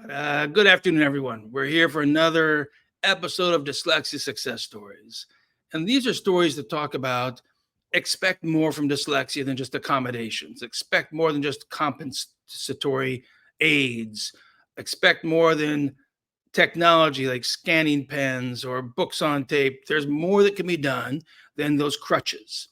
Good afternoon, everyone. We're here for another episode of Dyslexia Success Stories. And these are stories that talk about expect more from dyslexia than just accommodations, expect more than just compensatory aids, expect more than technology like scanning pens or books on tape. There's more that can be done than those crutches.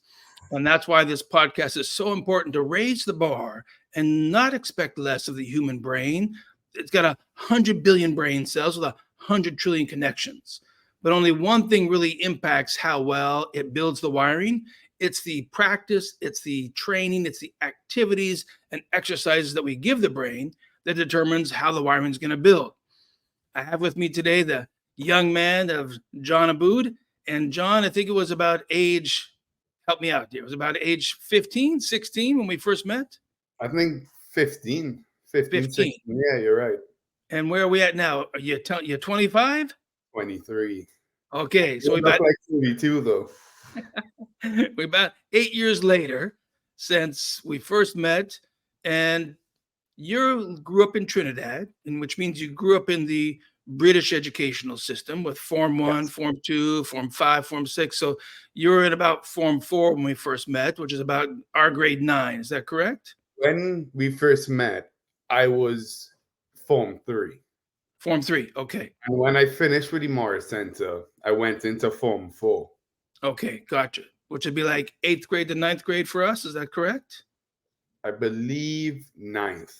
And that's why this podcast is so important to raise the bar and not expect less of the human brain. It's got 100 billion brain cells with 100 trillion connections. But only one thing really impacts how well it builds the wiring. It's the practice, it's the training, it's the activities and exercises that we give the brain that determines how the wiring is going to build. I have with me today the young man of John Aboud. And John, I think it was about age, help me out here, it was about age 15, 16 when we first met? I think 15, 15. 16. Yeah, you're right. And where are we at now? Are you're 25? 23. Okay, so You look like 32, though. we're about 8 years later since we first met, and you grew up in Trinidad, which means you grew up in the British educational system with Form 1, Yes. Form 2, Form 5, Form 6. So you're in about Form 4 when we first met, which is about our grade 9. Is that correct? When we first met, I was Form 3. Form 3. Okay. And when I finished with the Morris Centre, I went into Form 4. Okay. Gotcha. Which would be like 8th grade to 9th grade for us. Is that correct? I believe 9th.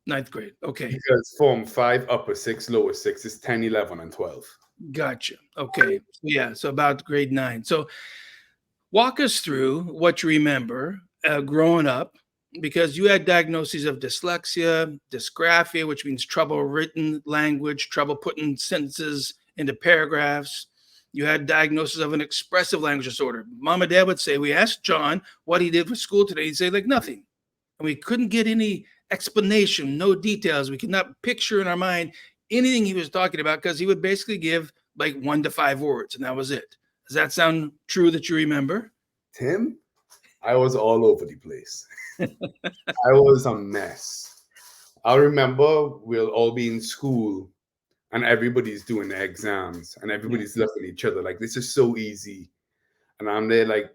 9th grade. Okay. Because Form 5, upper 6, lower 6 is 10, 11, and 12. Gotcha. Okay. Yeah. So about grade 9. So walk us through what you remember growing up, because you had diagnoses of dyslexia, dysgraphia, which means trouble written language, trouble putting sentences into paragraphs. You had diagnosis of an expressive language disorder. Mom and dad would say, we asked John what he did for school today. He'd say, like, nothing. And we couldn't get any explanation, no details. We could not picture in our mind anything he was talking about, because he would basically give like 1 to 5 words, and that was it. Does that sound true that you remember? Tim, I was all over the place. I was a mess. I remember we'll all be in school and everybody's doing their exams and everybody's looking at each other like, this is so easy. And I'm there like,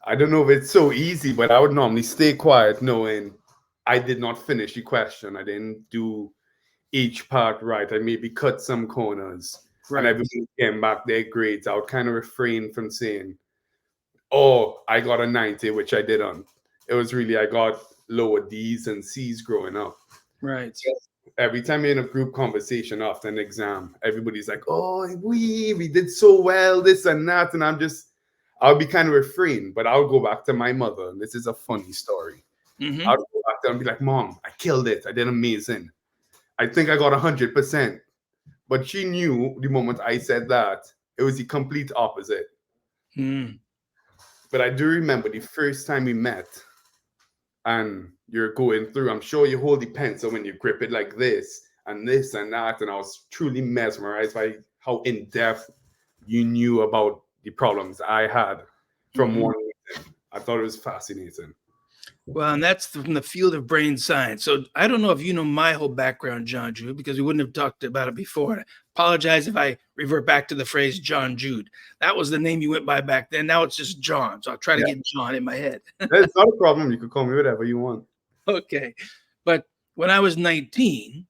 I don't know if it's so easy, but I would normally stay quiet knowing I did not finish the question. I didn't do each part right. I maybe cut some corners. Right. And everybody came back their grades. I would kind of refrain from saying, oh, I got a 90, which I didn't. It was really, I got lower D's and C's growing up. Right. Every time you're in a group conversation after an exam, everybody's like, oh, we did so well, this and that. And I'll be kind of refrain, but I'll go back to my mother. And this is a funny story. Mm-hmm. I'll go back there and be like, Mom, I killed it. I did amazing. I think I got 100%. But she knew the moment I said that, it was the complete opposite. Mm. But I do remember the first time we met and you're going through, I'm sure you hold the pencil when you grip it like this and that. And I was truly mesmerized by how in-depth you knew about the problems I had from one meeting. I thought it was fascinating. Well, and that's from the field of brain science. So I don't know if you know my whole background, John Jude, because we wouldn't have talked about it before. I apologize if I revert back to the phrase John Jude. That was the name you went by back then. Now it's just John. So I'll try to get John in my head. That's not a problem. You could call me whatever you want. Okay. But when I was 19,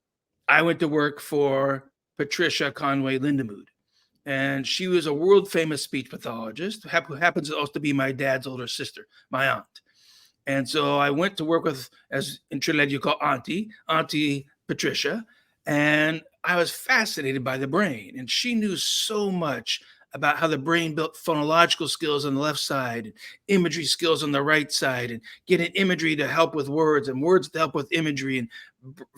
I went to work for Patricia Conway Lindemood. And she was a world famous speech pathologist who happens to also be my dad's older sister, my aunt. And so I went to work with, as in Trinidad you call Auntie Patricia, and I was fascinated by the brain. And she knew so much about how the brain built phonological skills on the left side, and imagery skills on the right side, and getting imagery to help with words and words to help with imagery, and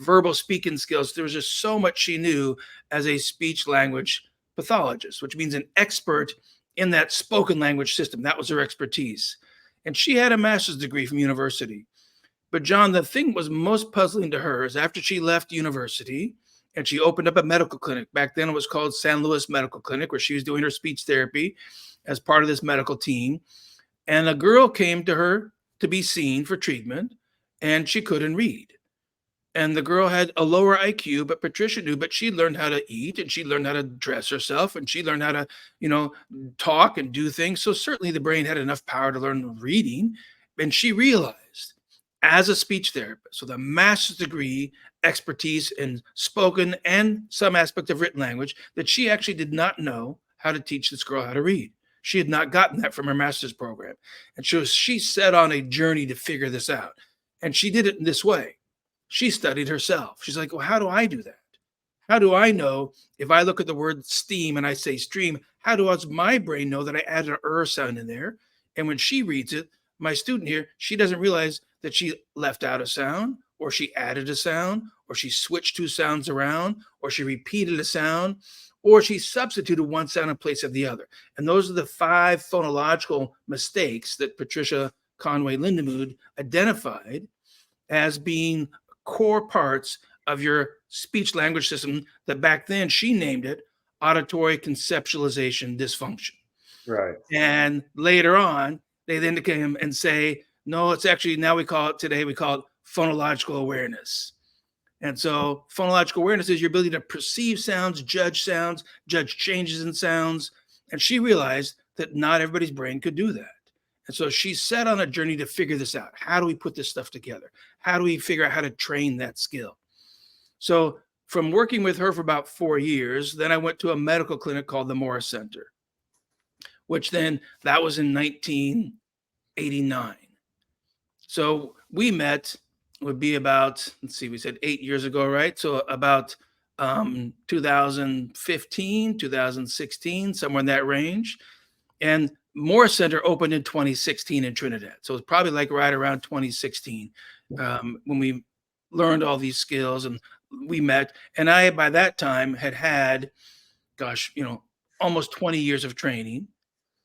verbal speaking skills. There was just so much she knew as a speech language pathologist, which means an expert in that spoken language system. That was her expertise. And she had a master's degree from university. But John, the thing was most puzzling to her is after she left university and she opened up a medical clinic. Back then it was called San Luis Medical Clinic, where she was doing her speech therapy as part of this medical team. And a girl came to her to be seen for treatment, and she couldn't read. And the girl had a lower IQ, but Patricia knew, but she learned how to eat and she learned how to dress herself and she learned how to, you know, talk and do things. So certainly the brain had enough power to learn reading. And she realized as a speech therapist with a master's degree, expertise in spoken and some aspect of written language, that she actually did not know how to teach this girl how to read. She had not gotten that from her master's program. And she set on a journey to figure this out. And she did it in this way. She studied herself. She's like, well, how do I do that? How do I know if I look at the word steam and I say stream, how does my brain know that I added an sound in there? And when she reads it, my student here, she doesn't realize that she left out a sound or she added a sound or she switched two sounds around or she repeated a sound or she substituted one sound in place of the other. And those are the 5 phonological mistakes that Patricia Conway Lindemood identified as being core parts of your speech language system that back then she named it auditory conceptualization dysfunction. Right. And later on, they then came and say, no, it's actually now we call it phonological awareness. And so phonological awareness is your ability to perceive sounds, judge changes in sounds. And she realized that not everybody's brain could do that. And so she set on a journey to figure this out. How do we put this stuff together? How do we figure out how to train that skill? So from working with her for about 4 years, then I went to a medical clinic called the Morris Centre, which then that was in 1989. So we met, would be about, let's see, we said 8 years ago, right? So about 2015, 2016, somewhere in that range. And Morris Centre opened in 2016 in Trinidad. So it's probably like right around 2016 when we learned all these skills and we met. And I, by that time, had, almost 20 years of training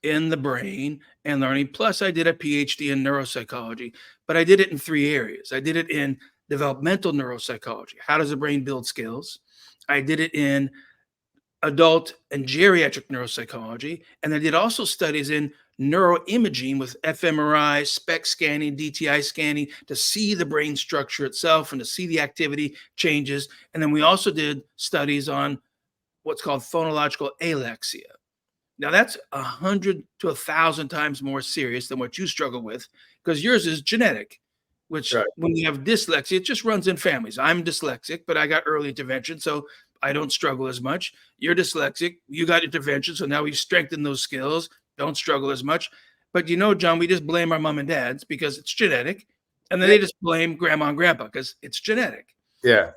in the brain and learning. Plus, I did a PhD in neuropsychology, but I did it in 3 areas. I did it in developmental neuropsychology. How does the brain build skills? I did it in adult and geriatric neuropsychology. And I did also studies in neuroimaging with fMRI, SPECT scanning, DTI scanning to see the brain structure itself and to see the activity changes. And then we also did studies on what's called phonological alexia. Now that's 100 to 1,000 times more serious than what you struggle with because yours is genetic, which Right. when you have dyslexia, it just runs in families. I'm dyslexic, but I got early intervention, so I don't struggle as much. You're dyslexic, you got intervention, so now we've strengthened those skills, don't struggle as much. But John, we just blame our mom and dads because it's genetic, and then they just blame grandma and grandpa because it's genetic. Yeah.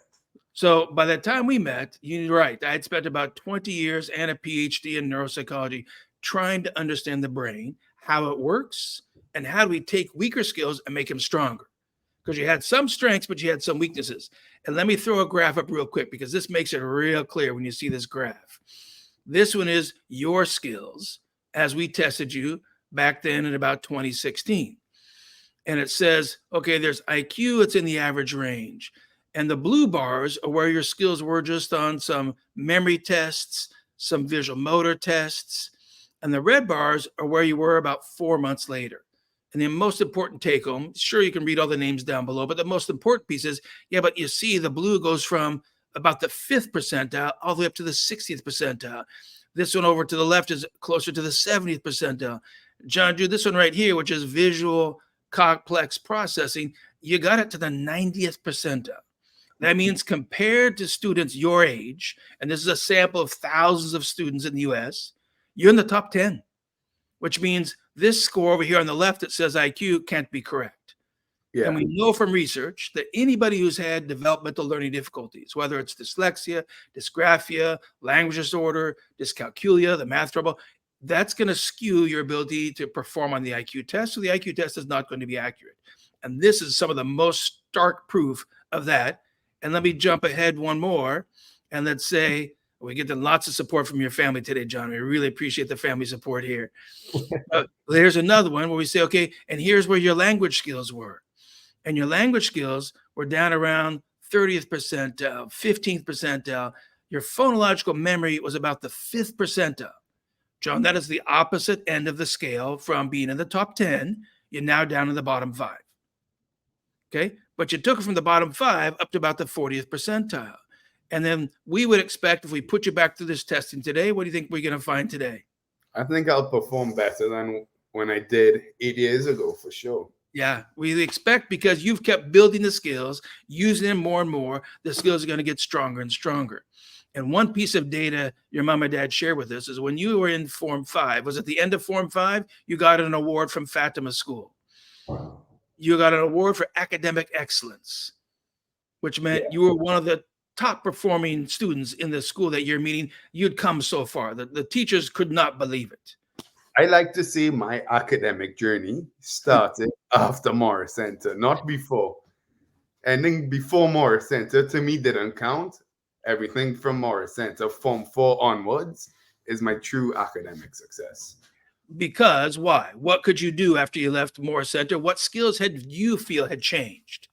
So by the time we met, you're right, I had spent about 20 years and a PhD in neuropsychology trying to understand the brain, how it works, and how do we take weaker skills and make them stronger. Because you had some strengths, but you had some weaknesses. And let me throw a graph up real quick because this makes it real clear when you see this graph. This one is your skills as we tested you back then in about 2016. And it says, okay, there's IQ, it's in the average range. And the blue bars are where your skills were just on some memory tests, some visual motor tests. And the red bars are where you were about 4 months later. And the most important take home, sure, you can read all the names down below, but the most important piece is, but you see the blue goes from about the 5th percentile all the way up to the 60th percentile. This one over to the left is closer to the 70th percentile. John Drew, this one right here, which is visual complex processing, you got it to the 90th percentile. That means compared to students your age, and this is a sample of thousands of students in the US, you're in the top 10, which means this score over here on the left that says IQ can't be correct. Yeah. And we know from research that anybody who's had developmental learning difficulties, whether it's dyslexia, dysgraphia, language disorder, dyscalculia, the math trouble, that's going to skew your ability to perform on the IQ test. So the IQ test is not going to be accurate. And this is some of the most stark proof of that. And let me jump ahead one more and let's say we get lots of support from your family today, John. We really appreciate the family support here. There's another one where we say, okay, and here's where your language skills were. And your language skills were down around 30th percentile, 15th percentile. Your phonological memory was about the 5th percentile. John, that is the opposite end of the scale from being in the top 10. You're now down in the bottom 5. Okay. but you took it from the bottom 5 up to about the 40th percentile. And then we would expect, if we put you back through this testing today, what do you think we're going to find today? I think I'll perform better than when I did 8 years ago, for sure. Yeah, we expect, because you've kept building the skills, using them more and more, the skills are going to get stronger and stronger. And one piece of data your mom and dad shared with us is when you were in Form 5, was at the end of Form 5, you got an award from Fatima School. You got an award for academic excellence, which meant you were one of the top performing students in the school that year, meaning you'd come so far. The teachers could not believe it. I like to say my academic journey started after Morris Centre, not before. Anything before Morris Centre to me didn't count. Everything from Morris Centre, Form 4 onwards, is my true academic success. Because why? What could you do after you left Morris Centre? What skills had you feel had changed?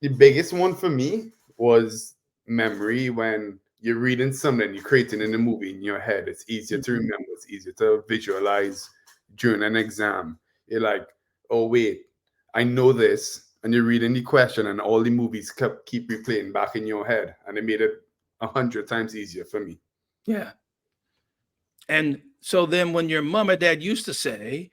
The biggest one for me was memory. When you're reading something, you're creating in a movie in your head, it's easier to remember, it's easier to visualize during an exam. You're like, oh wait, I know this. And you're reading the question and all the movies keep replaying back in your head. And it made it 100 times easier for me. Yeah. And so then when your mom and dad used to say,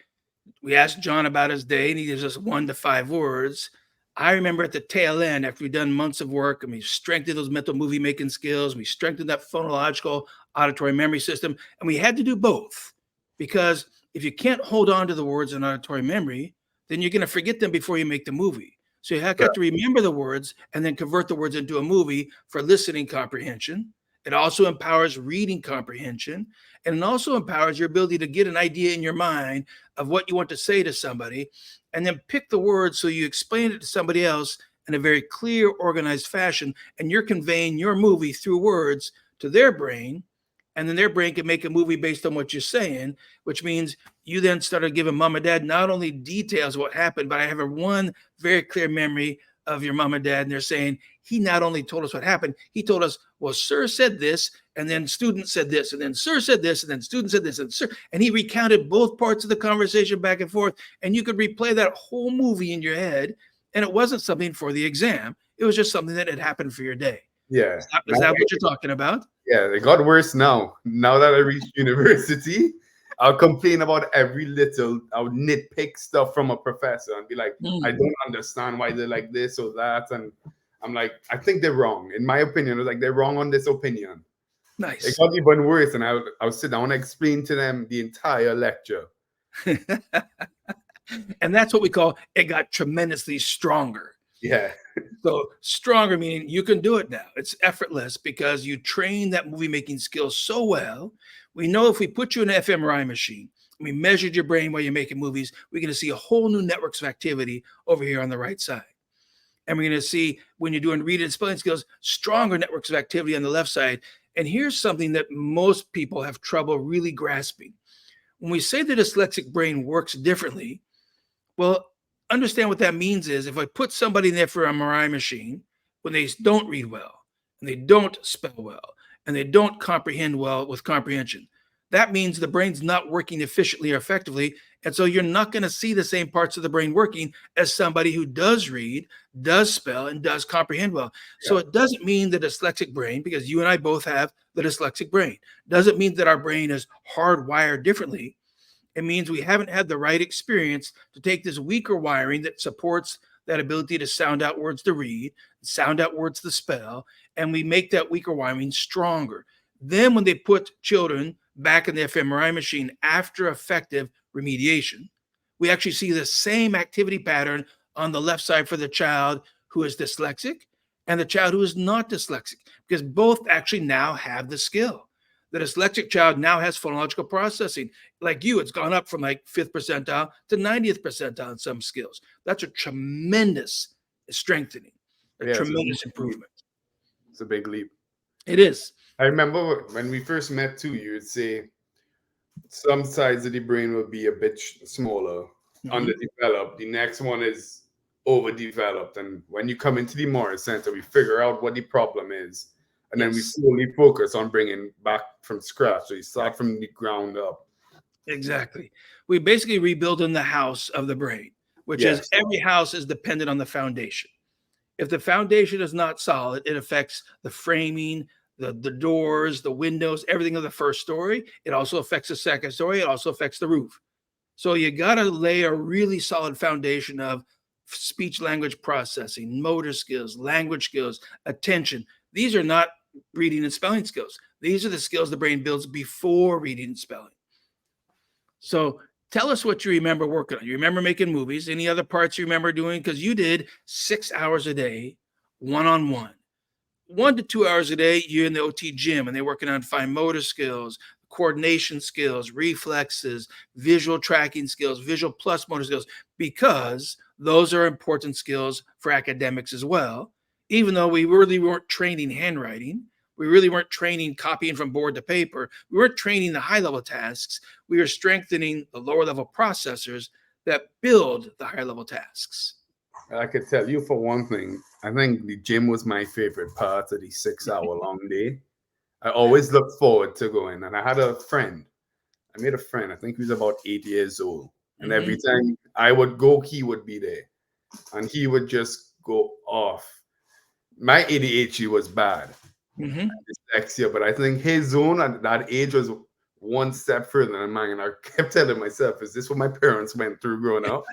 we asked John about his day and he gives us 1 to 5 words. I remember at the tail end, after we'd done months of work and we strengthened those mental movie making skills, we strengthened that phonological auditory memory system, and we had to do both, because if you can't hold on to the words in auditory memory, then you're going to forget them before you make the movie. So you have got to remember the words and then convert the words into a movie for listening comprehension. It also empowers reading comprehension, and it also empowers your ability to get an idea in your mind of what you want to say to somebody, and then pick the words so you explain it to somebody else in a very clear, organized fashion, and you're conveying your movie through words to their brain, and then their brain can make a movie based on what you're saying, which means you then started giving mom and dad not only details of what happened, but I have one very clear memory of your mom and dad, and they're saying, he not only told us what happened, he told us, well, sir said this, and then student said this, and then sir said this, and then student said this, and sir, and he recounted both parts of the conversation back and forth, and you could replay that whole movie in your head, and it wasn't something for the exam. It was just something that had happened for your day. Yeah. Is that what you're talking about? Yeah, it got worse now. Now that I reached university, I'll complain about every little, I'll nitpick stuff from a professor and be like, I don't understand why they're like this or that. And I'm like, I think they're wrong. In my opinion, it's like they're wrong on this opinion. Nice. It got even worse. And I would sit down and explain to them the entire lecture. And that's what we call, it got tremendously stronger. Yeah. So stronger meaning you can do it now. It's effortless because you train that movie making skill so well. We know if we put you in an fMRI machine, we measured your brain while you're making movies, we're going to see a whole new networks of activity over here on the right side. And we're going to see, when you're doing reading and spelling skills, stronger networks of activity on the left side. And here's something that most people have trouble really grasping. When we say the dyslexic brain works differently, well, understand what that means is if I put somebody in there for an MRI machine, when they don't read well, and they don't spell well, and they don't comprehend well with comprehension, that means the brain's not working efficiently or effectively. And so you're not going to see the same parts of the brain working as somebody who does read, does spell, and does comprehend well. Yeah. So it doesn't mean the dyslexic brain, because you and I both have the dyslexic brain, doesn't mean that our brain is hardwired differently. It means we haven't had the right experience to take this weaker wiring that supports that ability to sound out words to read, sound out words to spell, and we make that weaker wiring stronger. Then when they put children back in the fMRI machine after effective remediation, we actually see the same activity pattern on the left side for the child who is dyslexic and the child who is not dyslexic, because both actually now have the skill. The dyslexic child now has phonological processing. Like you, it's gone up from like 5th percentile to 90th percentile in some skills. That's a tremendous strengthening, tremendous improvement. It's a big leap. It is. I remember when we first met too, you would say some sides of the brain will be a bit smaller, underdeveloped. The next one is overdeveloped. And when you come into the Morris Centre, we figure out what the problem is. And then we slowly focus on bringing back from scratch. So you start from the ground up. Exactly. We basically rebuild in the house of the brain, which is every house is dependent on the foundation. If the foundation is not solid, it affects the framing, the doors, the windows, everything of the first story. It also affects the second story. It also affects the roof. So you got to lay a really solid foundation of speech language processing, motor skills, language skills, attention. These are not reading and spelling skills. These are the skills the brain builds before reading and spelling. So tell us what you remember working on. You remember making movies? Any other parts you remember doing? Because you did 6 hours a day, one-on-one. 1 to 2 hours a day, you're in the OT gym and they're working on fine motor skills, coordination skills, reflexes, visual tracking skills, visual plus motor skills, because those are important skills for academics as well. Even though we really weren't training handwriting, we really weren't training copying from board to paper, we weren't training the high level tasks, we were strengthening the lower level processors that build the higher level tasks. I could tell you for one thing, I think the gym was my favorite part of the 6 hour long day. I always looked forward to going. And I had a friend. I made a friend. I think he was about 8 years old. And every time I would go, he would be there. And he would just go off. My ADHD was bad. Dyslexia, but I think his zone at that age was one step further than mine. And I kept telling myself, is this what my parents went through growing up?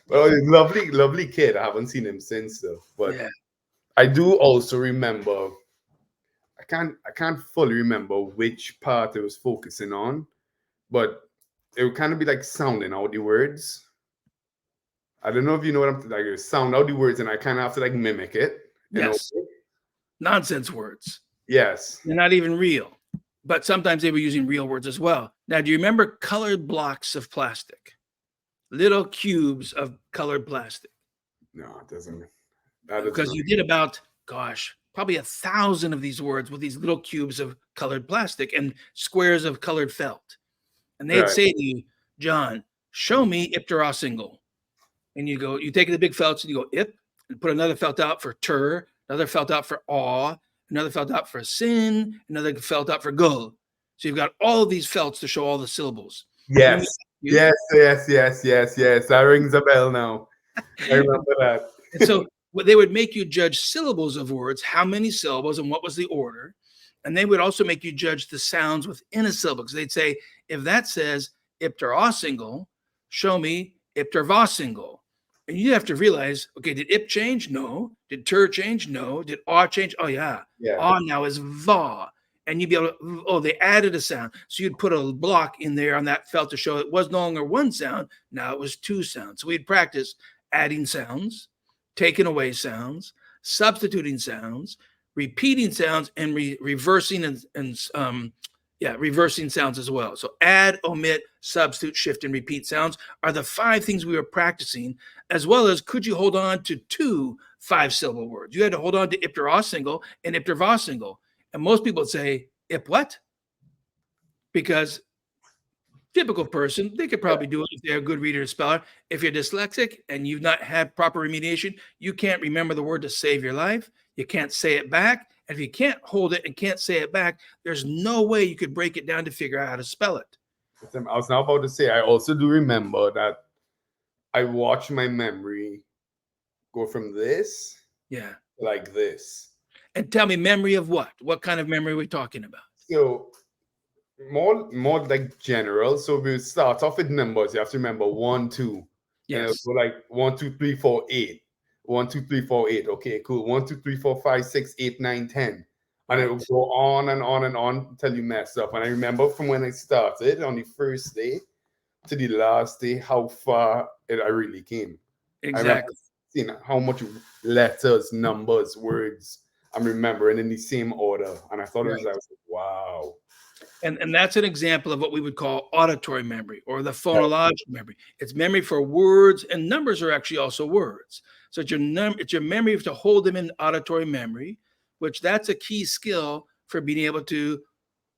Well, he's lovely, lovely kid. I haven't seen him since though. But yeah. I do also remember, I can't fully remember which part it was focusing on, but it would kind of be like sounding out the words. I don't know if you know what I'm like, sound out the words, and I kind of have to like mimic it. Yes. Nonsense words. Yes. They're not even real. But sometimes they were using real words as well. Now, do you remember colored blocks of plastic? Little cubes of colored plastic. No, it doesn't. Because you did about, probably 1,000 of these words with these little cubes of colored plastic and squares of colored felt. And they'd say to you, John, show me iptera single. And you go, you take the big felts and you go ip, and put another felt out for tur, another felt out for aw, another felt out for sin, another felt out for gull. So you've got all of these felts to show all the syllables. Yes. Yes. That rings a bell now. I remember that. And so they would make you judge syllables of words, how many syllables and what was the order. And they would also make you judge the sounds within a syllable. Because they'd say, if that says iptera single, show me iptera single. And you have to realize, okay, did ip change? No. Did tur change? No. Did aw change? Oh, yeah. Aw now is va. And you'd be able to, they added a sound. So you'd put a block in there on that felt to show it was no longer one sound. Now it was two sounds. So we'd practice adding sounds, taking away sounds, substituting sounds, repeating sounds, and reversing reversing sounds as well. So add, omit, substitute, shift, and repeat sounds are the 5 things we were practicing, as well as could you hold on to 2 5-syllable words? You had to hold on to iptera single and iptera single. And most people would say, ip what? Because typical person, they could probably do it if they're a good reader and speller. If you're dyslexic and you've not had proper remediation, you can't remember the word to save your life. You can't say it back. And if you can't hold it and can't say it back, there's no way you could break it down to figure out how to spell it. I was now about to say, I also do remember that I watched my memory go from this like this. And tell me, memory of what? What kind of memory are we talking about? So more like general. So we start off with numbers. You have to remember 1, 2. Yes. So like 1, 2, 3, 4, 8. 1, 2, 3, 4, 8. Okay, cool. 1, 2, 3, 4, 5, 6, 8, 9, 10. And it will go on and on and on until you mess up. And I remember from when I started on the first day to the last day, how far I really came. Exactly. I remember seeing how much letters, numbers, words I'm remembering in the same order. And I thought I was like, wow. And that's an example of what we would call auditory memory or the phonological memory. It's memory for words, and numbers are actually also words. So it's your memory to hold them in auditory memory, which that's a key skill for being able to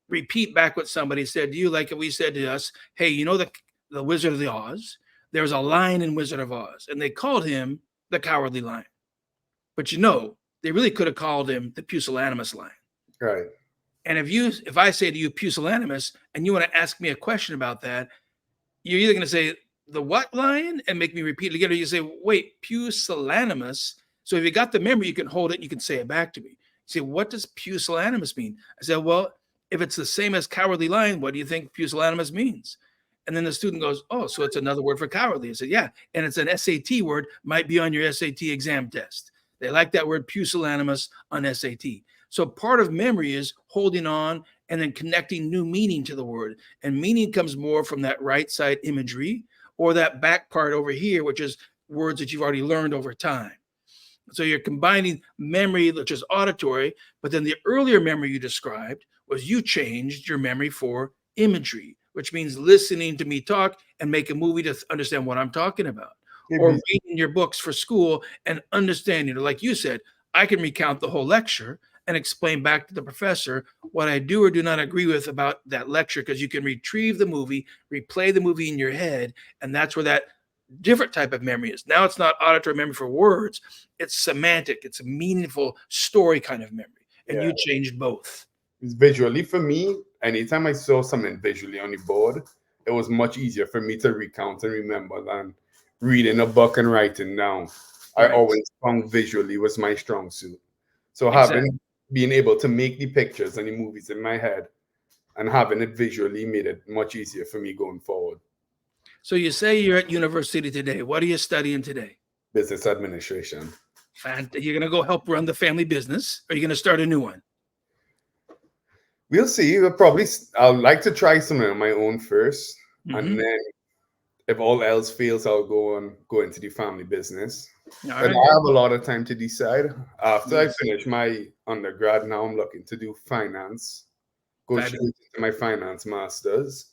repeat back what somebody said to you. Like we said to us, hey, you know the Wizard of the Oz? There's a lion in Wizard of Oz, and they called him the Cowardly Lion. But they really could have called him the Pusillanimous Lion. Right. And if I say to you pusillanimous and you want to ask me a question about that, you're either going to say the what line and make me repeat it again. Or you say, wait, pusillanimous. So if you got the memory, you can hold it and you can say it back to me. You say, what does pusillanimous mean? I said, well, if it's the same as cowardly lion, what do you think pusillanimous means? And then the student goes, oh, so it's another word for cowardly. I said, yeah. And it's an SAT word, might be on your SAT exam test. They like that word pusillanimous on SAT. So part of memory is holding on and then connecting new meaning to the word. And meaning comes more from that right side imagery or that back part over here, which is words that you've already learned over time. So you're combining memory, which is auditory, but then the earlier memory you described was you changed your memory for imagery, which means listening to me talk and make a movie to understand what I'm talking about. Or reading your books for school and understanding, like you said, I can recount the whole lecture and explain back to the professor what I do or do not agree with about that lecture, because you can retrieve the movie, replay the movie in your head, and that's where that different type of memory is. Now it's not auditory memory for words, it's semantic, it's a meaningful story kind of memory. And you changed both. Visually for me, anytime I saw something visually on the board, it was much easier for me to recount and remember than reading a book and writing down. I always found visually was my strong suit. So being able to make the pictures and the movies in my head and having it visually made it much easier for me going forward. So you say you're at university today. What are you studying today? Business administration. And you're going to go help run the family business, or are you going to start a new one? We'll see. I'll like to try something on my own first. And then if all else fails, I'll go into the family business. But I have a lot of time to decide. After I finish my undergrad, now I'm looking to do finance. Go straight into my finance master's.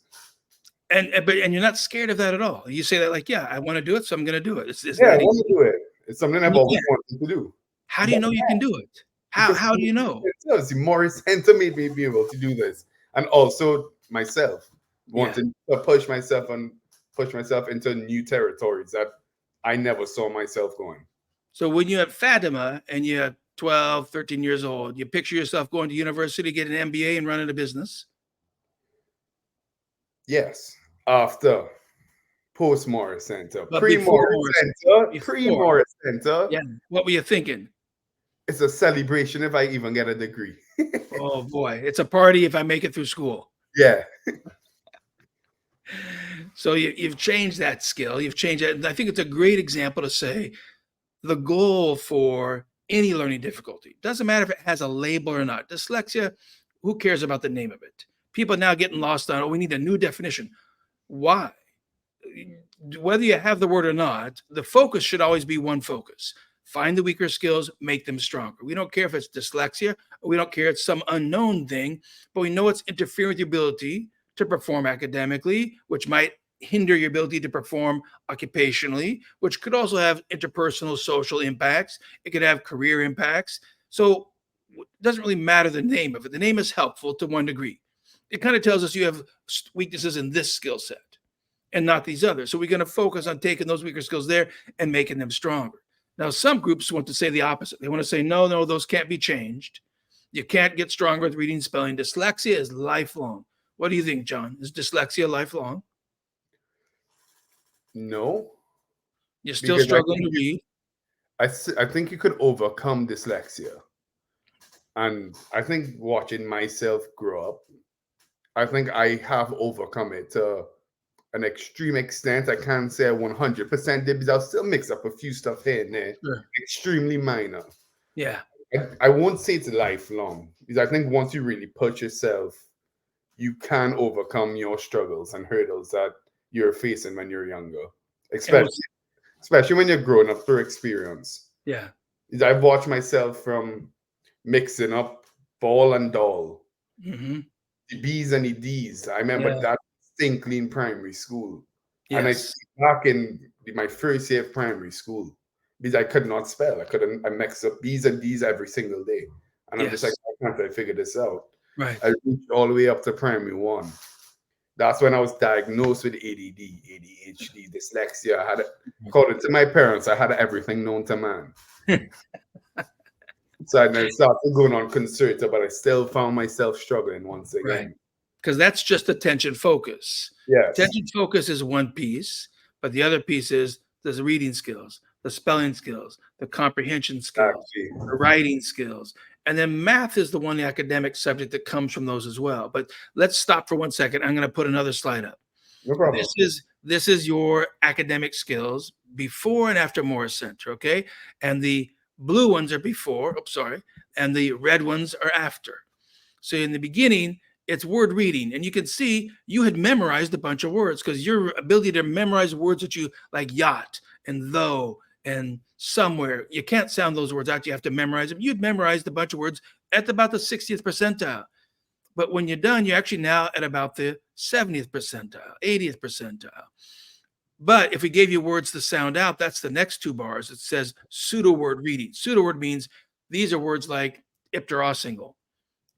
And you're not scared of that at all. You say that like, yeah, I want to do it, so I'm going to do it. I want to do it. It's something I've always wanted to do. How do you know you can do it? How do you know? The Morris Centre made me be able to do this, and also myself wanting to push myself into new territories that I never saw myself going. So when you're at Fatima and you're 12, 13 years old, you picture yourself going to university, get an MBA, and running a business? Yes. After post Morris Centre, pre-Morris Centre. Yeah. What were you thinking? It's a celebration if I even get a degree. Oh boy, it's a party if I make it through school. Yeah. So you've changed that skill. You've changed it. And I think it's a great example to say the goal for any learning difficulty, doesn't matter if it has a label or not. Dyslexia, who cares about the name of it? People are now getting lost on, we need a new definition. Why? Whether you have the word or not, the focus should always be one focus. Find the weaker skills, make them stronger. We don't care if it's dyslexia, or we don't care if it's some unknown thing, but we know it's interfering with your ability to perform academically, which might hinder your ability to perform occupationally, which could also have interpersonal social impacts. It could have career impacts. So it doesn't really matter the name of it. The name is helpful to one degree. It kind of tells us you have weaknesses in this skill set and not these others. So we're going to focus on taking those weaker skills there and making them stronger. Now, some groups want to say the opposite. They want to say, no, those can't be changed. You can't get stronger with reading and spelling. Dyslexia is lifelong. What do you think, John? Is dyslexia lifelong? No. You're still struggling to read? I think you could overcome dyslexia. And I think watching myself grow up, I think I have overcome it to an extreme extent. I can't say I 100% did, because I'll still mix up a few stuff here and there. Sure. Extremely minor. Yeah. I won't say it's lifelong, because I think once you really push yourself, you can overcome your struggles and hurdles that you're facing when you're younger, especially when you're growing up through experience. Yeah. Because I've watched myself from mixing up ball and doll, the B's and the D's. I remember that distinctly in primary school. Yes. And I back in my first year of primary school, because I could not spell. I mixed up B's and D's every single day. And I'm just like, why can't I figure this out? Right. I reached all the way up to primary 1. That's when I was diagnosed with ADD, ADHD, dyslexia. According to my parents, I had everything known to man. So I started going on concerta, but I still found myself struggling once again. Right. Because that's just attention focus. Yes. Attention focus is one piece, But the other piece is the reading skills, the spelling skills, the comprehension skills, Exactly. the writing skills. And then math is the one academic subject that comes from those as well. But let's stop for 1 second. I'm going to put another slide up. No problem. This is your academic skills before and after Morris Centre, okay? And the blue ones are before, and the red ones are after. So in the beginning, it's word reading, and you can see you had memorized a bunch of words because your ability to memorize words that you like yacht and though and somewhere, you can't sound those words out. You have to memorize them. You'd memorized a bunch of words at about the 60th percentile. But when you're done, you're actually now at about the 70th percentile, 80th percentile. But if we gave you words to sound out, that's the next two bars. It says pseudo word reading. Pseudo word means these are words like ipter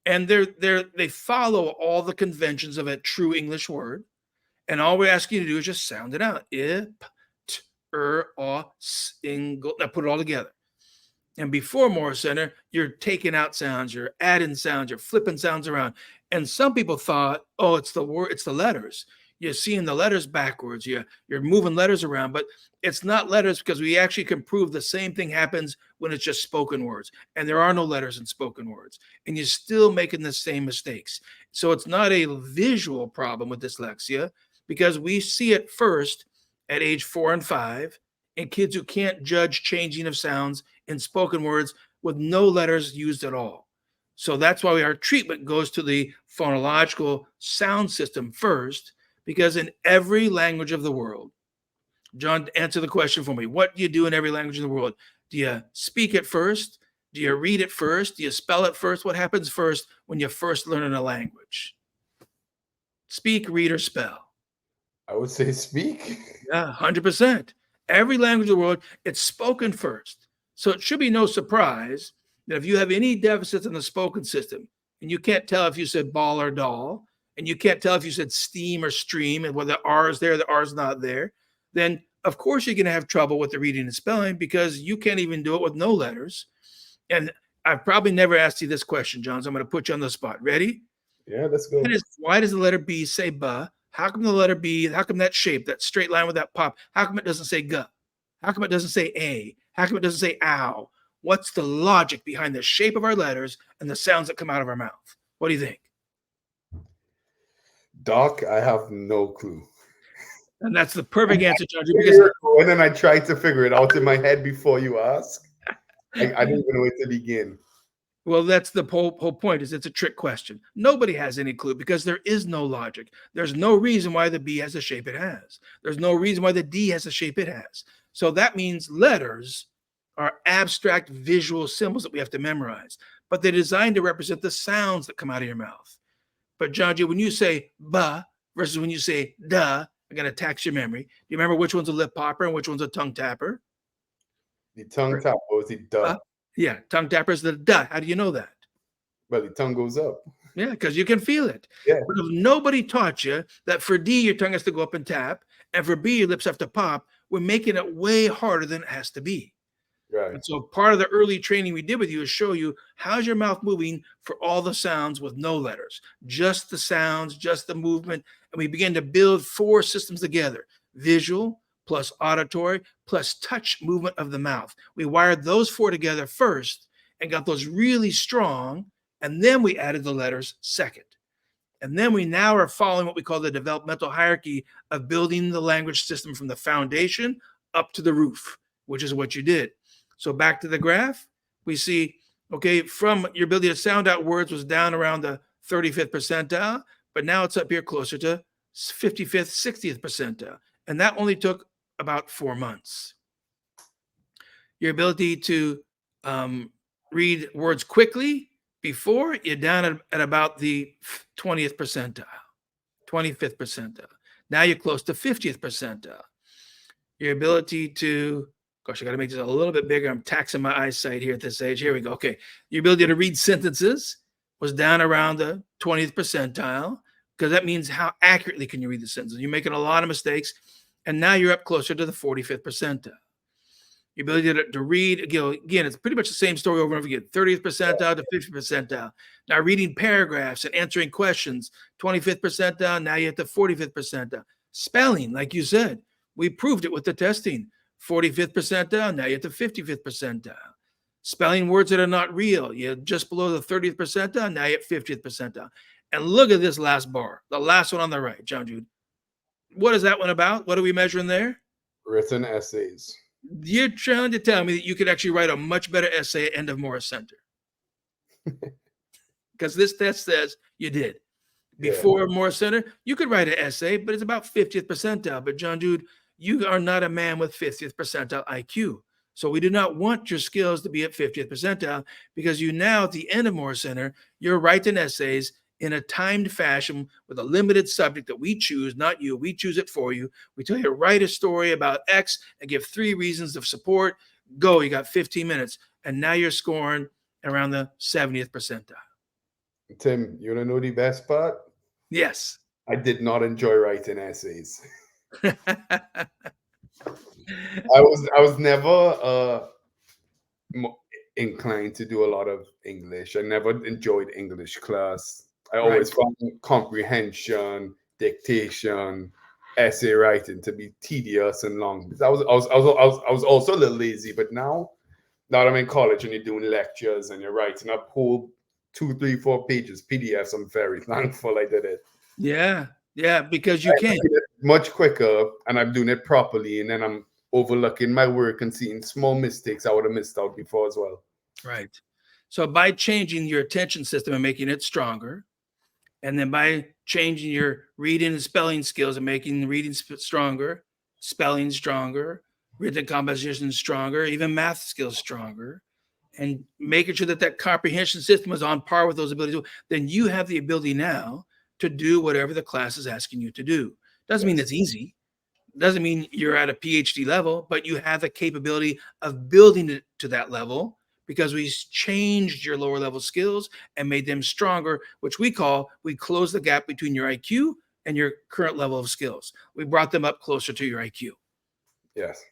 and they follow all the conventions of a true English word. And all we're asking you to do is just sound it out. Ip, t, single. Now put it all together. And before Morris Centre, you're taking out sounds, you're adding sounds, you're flipping sounds around. And some people thought, oh, it's the word, it's the letters. You're seeing the letters backwards. You're moving letters around, but it's not letters because we actually can prove the same thing happens when it's just spoken words. And there are no letters in spoken words. And you're still making the same mistakes. So it's not a visual problem with dyslexia because we see it first at age 4 and 5 in kids who can't judge changing of sounds in spoken words with no letters used at all. So that's why our treatment goes to the phonological sound system first, because in every language of the world, John, answer the question for me. What do you do in every language in the world? Do you speak it first? Do you read it first? Do you spell it first? What happens first when you first learn a language? Speak, read, or spell? I would say speak. Yeah, 100%. Every language of the world, it's spoken first. So it should be no surprise that if you have any deficits in the spoken system, and you can't tell if you said ball or doll, and you can't tell if you said steam or stream, and whether the R is there, the R is not there, then of course you're going to have trouble with the reading and spelling because you can't even do it with no letters. And I've probably never asked you this question, John, so I'm going to put you on the spot. Ready? Yeah, let's go. Why does the letter B say ba? How come the letter B, how come that shape, that straight line with that pop, how come it doesn't say g? How come it doesn't say a? How come it doesn't say ow? What's the logic behind the shape of our letters and the sounds that come out of our mouth? What do you think? Doc, I have no clue. And that's the perfect answer, John. And then I tried to figure it out in my head before you ask. I didn't even know where to begin. Well, that's the whole point is it's a trick question. Nobody has any clue because there is no logic. There's no reason why the B has the shape it has. There's no reason why the D has the shape it has. So that means letters are abstract visual symbols that we have to memorize, but they're designed to represent the sounds that come out of your mouth. But John G, when you say ba versus when you say da, I'm going to tax your memory. Do you remember which one's a lip popper and which one's a tongue tapper? The tongue tapper was the duh. Yeah, tongue tapper is the duh. How do you know that? Well, the tongue goes up. Yeah, because you can feel it. Yeah. But if nobody taught you that for D, your tongue has to go up and tap, and for B, your lips have to pop, we're making it way harder than it has to be. Right. And so part of the early training we did with you is show you how's your mouth moving for all the sounds with no letters, just the sounds, just the movement. And we began to build 4 systems together: visual plus auditory plus touch movement of the mouth. We wired those 4 together first and got those really strong. And then we added the letters second. And then we now are following what we call the developmental hierarchy of building the language system from the foundation up to the roof, which is what you did. So back to the graph, we see, okay, from your ability to sound out words was down around the 35th percentile, but now it's up here closer to 55th, 60th percentile. And that only took about 4 months. Your ability to read words quickly before, you're down at about the 20th percentile, 25th percentile. Now you're close to 50th percentile. Your ability to, gosh, I got to make this a little bit bigger. I'm taxing my eyesight here at this age. Here we go. Okay. Your ability to read sentences was down around the 20th percentile because that means how accurately can you read the sentences. You're making a lot of mistakes. And now you're up closer to the 45th percentile. Your ability to read, again, it's pretty much the same story over and over again, 30th percentile to 50th percentile. Now reading paragraphs and answering questions, 25th percentile, now you're at the 45th percentile. Spelling, like you said, We proved it with the testing. 45th percentile, now you're at the 55th percentile. Spelling words that are not real, you're just below the 30th percentile, now you're at 50th percentile. And look at this last bar, the last one on the right, John Jude. What is that one about? What are we measuring there? Written essays. You're trying to tell me that you could actually write a much better essay at end of Morris Centre. Because this test says you did. Before Morris Centre, you could write an essay, but it's about 50th percentile. But John Jude, you are not a man with 50th percentile IQ. So we do not want your skills to be at 50th percentile because you now, at the end of Morris Centre, you're writing essays in a timed fashion with a limited subject that we choose, not you. We choose it for you. We tell you to write a story about X and give 3 reasons of support. Go, you got 15 minutes. And now you're scoring around the 70th percentile. Tim, you want to know the best part? Yes. I did not enjoy writing essays. I was never inclined to do a lot of English. I never enjoyed English class. I always found comprehension, dictation, essay writing to be tedious and long. I was also a little lazy, but now that I'm in college and you're doing lectures and you're writing up whole 2, 3, 4 pages PDFs, I'm very thankful I did it. Yeah, because you can. Much quicker, and I'm doing it properly, and then I'm overlooking my work and seeing small mistakes I would have missed out before as well. Right. So by changing your attention system and making it stronger, and then by changing your reading and spelling skills and making reading stronger, spelling stronger, written composition stronger, even math skills stronger, and making sure that that comprehension system is on par with those abilities, then you have the ability now to do whatever the class is asking you to do. Doesn't mean it's easy. Doesn't mean you're at a PhD level, but you have the capability of building it to that level because we changed your lower level skills and made them stronger, which we closed the gap between your IQ and your current level of skills. We brought them up closer to your IQ. Yes.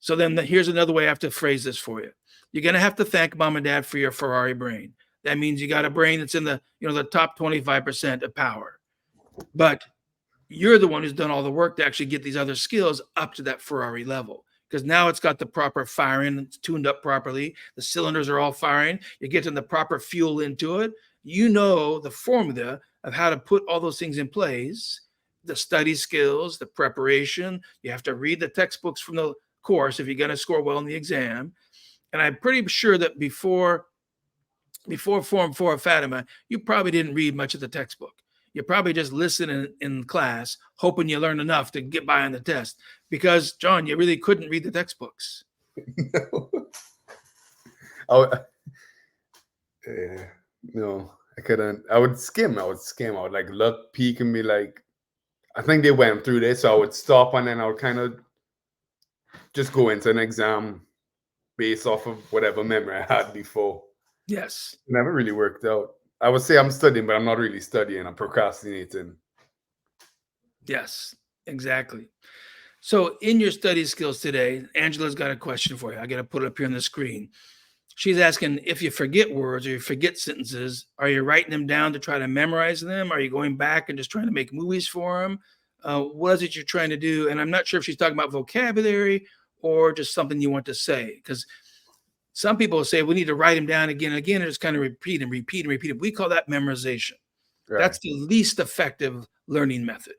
So then here's another way I have to phrase this for you. You're going to have to thank mom and dad for your Ferrari brain. That means you got a brain that's in the top 25% of power. But you're the one who's done all the work to actually get these other skills up to that Ferrari level. Because now it's got the proper firing, it's tuned up properly. The cylinders are all firing. You're getting the proper fuel into it. You know the formula of how to put all those things in place, the study skills, the preparation. You have to read the textbooks from the course if you're going to score well in the exam. And I'm pretty sure that before Form 4 of Fatima, you probably didn't read much of the textbook. You probably just listen in class, hoping you learn enough to get by on the test. Because, John, you really couldn't read the textbooks. No, I couldn't. I would skim. I would like look, peek, and be like, I think they went through this. So I would stop and then I would kind of just go into an exam based off of whatever memory I had before. Yes. It never really worked out. I would say I'm studying, but I'm not really studying. I'm procrastinating. Yes, exactly. So in your study skills today, Angela's got a question for you. I got to put it up here on the screen. She's asking, if you forget words or you forget sentences, are you writing them down to try to memorize them? Are you going back and just trying to make movies for them? What is it you're trying to do? And I'm not sure if she's talking about vocabulary or just something you want to say, because some people say we need to write them down again and again and just kind of repeat and repeat and repeat. We call that memorization. Right. That's the least effective learning method.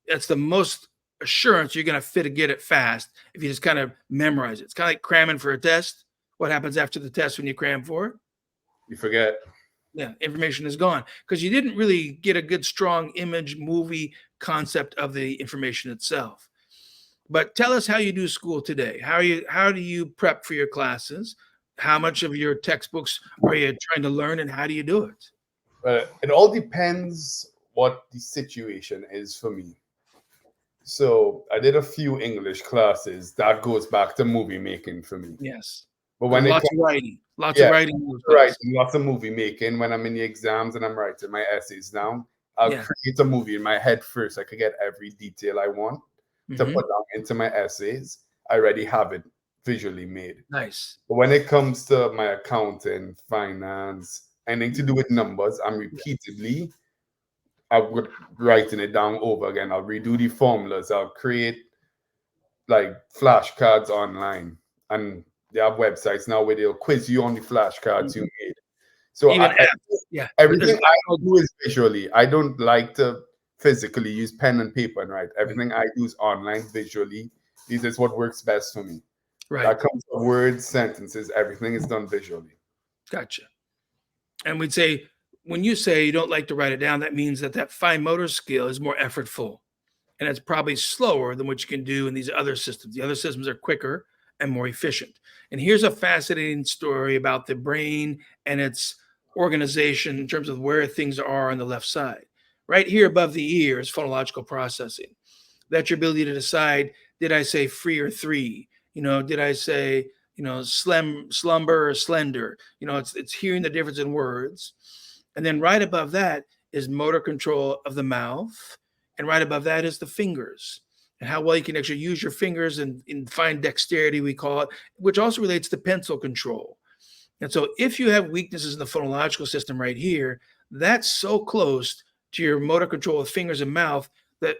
That's the most assurance you're going to get it fast if you just kind of memorize it. It's kind of like cramming for a test. What happens after the test when you cram for it? You forget. Yeah, information is gone because you didn't really get a good, strong image movie concept of the information itself. But tell us how you do school today. How do you prep for your classes? How much of your textbooks are you trying to learn, and how do you do it? It all depends what the situation is for me. So I did a few English classes. That goes back to movie making for me. Yes. But when lots of writing. Lots of movie making. When I'm in the exams and I'm writing my essays down, I'll create a movie in my head first. I could get every detail I want to put down into my essays. I already have it visually made. Nice. But when it comes to my accounting, finance, anything to do with numbers, I'm repeatedly, I would writing it down over again. I'll redo the formulas. I'll create like flashcards online, and they have websites now where they'll quiz you on the flashcards you Mhm. made. So Even apps. Yeah. There's everything an I app called, do is visually. I don't like to physically use pen and paper and write. right. Everything I do is online visually. This is what works best for me. That Right. comes to words, sentences, everything is done visually. Gotcha. And we'd say, when you say you don't like to write it down, that means that that fine motor skill is more effortful, and it's probably slower than what you can do in these other systems. The other systems are quicker and more efficient. And here's a fascinating story about the brain and its organization in terms of where things are on the left side. Right here above the ear is phonological processing. That's your ability to decide, did I say free or three? Did I say, slumber or slender? It's hearing the difference in words. And then right above that is motor control of the mouth. And right above that is the fingers and how well you can actually use your fingers and in fine dexterity, we call it, which also relates to pencil control. And so if you have weaknesses in the phonological system right here, that's so close to your motor control of fingers and mouth that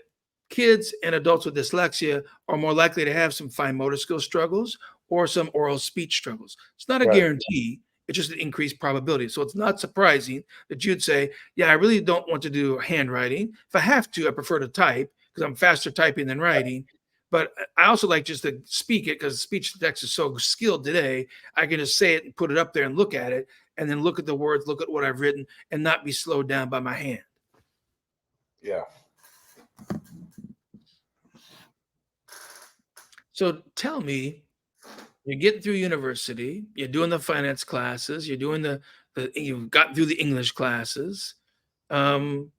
kids and adults with dyslexia are more likely to have some fine motor skill struggles or some oral speech struggles. It's not a Right. guarantee, it's just an increased probability. So it's not surprising that you'd say, yeah, I really don't want to do handwriting. If I have to, I prefer to type because I'm faster typing than writing. But I also like just to speak it because speech to text is so skilled today. I can just say it and put it up there and look at it, and then look at the words, look at what I've written, and not be slowed down by my hand. Yeah. So tell me, you're getting through university, you're doing the finance classes, you've gotten through the English classes. Um,